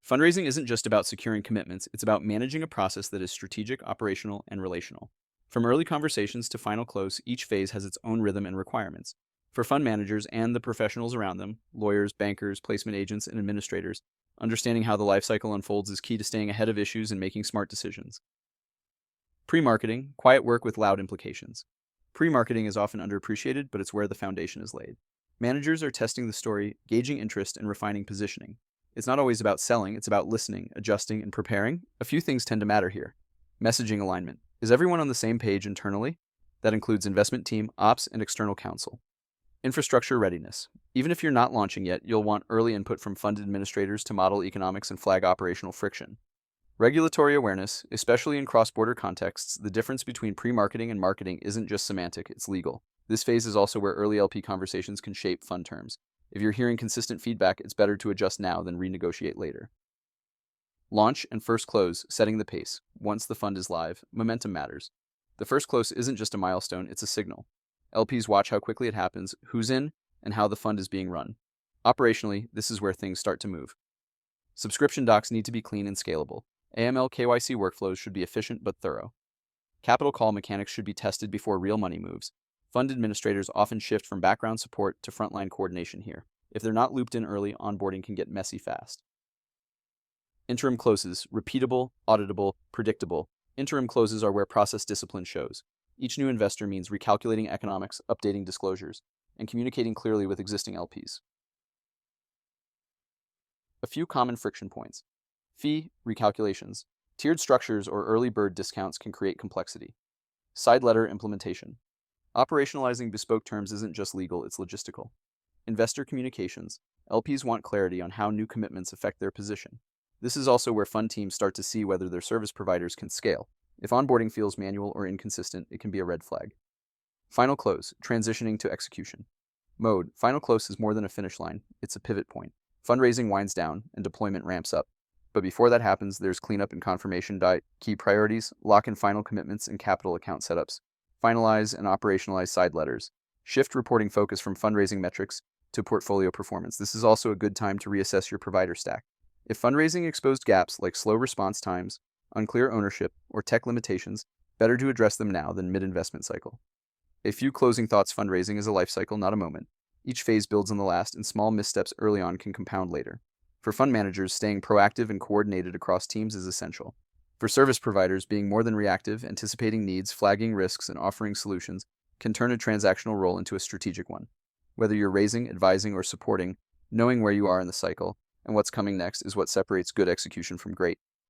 Fundraising isn't just about securing commitments, it's about managing a process that is strategic, operational, and relational. From early conversations to final close, each phase has its own rhythm and requirements. For fund managers and the professionals around them, lawyers, bankers, placement agents, and administrators, understanding how the lifecycle unfolds is key to staying ahead of issues and making smart decisions. Pre-marketing, quiet work with loud implications. Pre-marketing is often underappreciated, but it's where the foundation is laid. Managers are testing the story, gauging interest, and refining positioning. It's not always about selling, it's about listening, adjusting, and preparing. A few things tend to matter here. Messaging alignment. Is everyone on the same page internally? That includes investment team, ops, and external counsel. Infrastructure readiness. Even if you're not launching yet, you'll want early input from fund administrators to model economics and flag operational friction. Regulatory awareness, especially in cross-border contexts, the difference between pre-marketing and marketing isn't just semantic, it's legal. This phase is also where early LP conversations can shape fund terms. If you're hearing consistent feedback, it's better to adjust now than renegotiate later. Launch and first close, setting the pace. Once the fund is live, momentum matters. The first close isn't just a milestone, it's a signal. LPs watch how quickly it happens, who's in, and how the fund is being run. Operationally, this is where things start to move. Subscription docs need to be clean and scalable. AML KYC workflows should be efficient but thorough. Capital call mechanics should be tested before real money moves. Fund administrators often shift from background support to frontline coordination here. If they're not looped in early, onboarding can get messy fast. Interim closes, repeatable, auditable, predictable. Interim closes are where process discipline shows. Each new investor means recalculating economics, updating disclosures, and communicating clearly with existing LPs. A few common friction points. Fee recalculations. Tiered structures or early bird discounts can create complexity. Side letter implementation. Operationalizing bespoke terms isn't just legal, it's logistical. Investor communications. LPs want clarity on how new commitments affect their position. This is also where fund teams start to see whether their service providers can scale. If onboarding feels manual or inconsistent, it can be a red flag. Final close, transitioning to execution. Mode, final close is more than a finish line, it's a pivot point. Fundraising winds down and deployment ramps up. But before that happens, there's cleanup and confirmation, key priorities, lock in final commitments and capital account setups, finalize and operationalize side letters, shift reporting focus from fundraising metrics to portfolio performance. This is also a good time to reassess your provider stack. If fundraising exposed gaps like slow response times, unclear ownership, or tech limitations, better to address them now than mid-investment cycle. A few closing thoughts: fundraising is a life cycle, not a moment. Each phase builds on the last, and small missteps early on can compound later. For fund managers, staying proactive and coordinated across teams is essential. For service providers, being more than reactive, anticipating needs, flagging risks, and offering solutions can turn a transactional role into a strategic one. Whether you're raising, advising, or supporting, knowing where you are in the cycle and what's coming next is what separates good execution from great.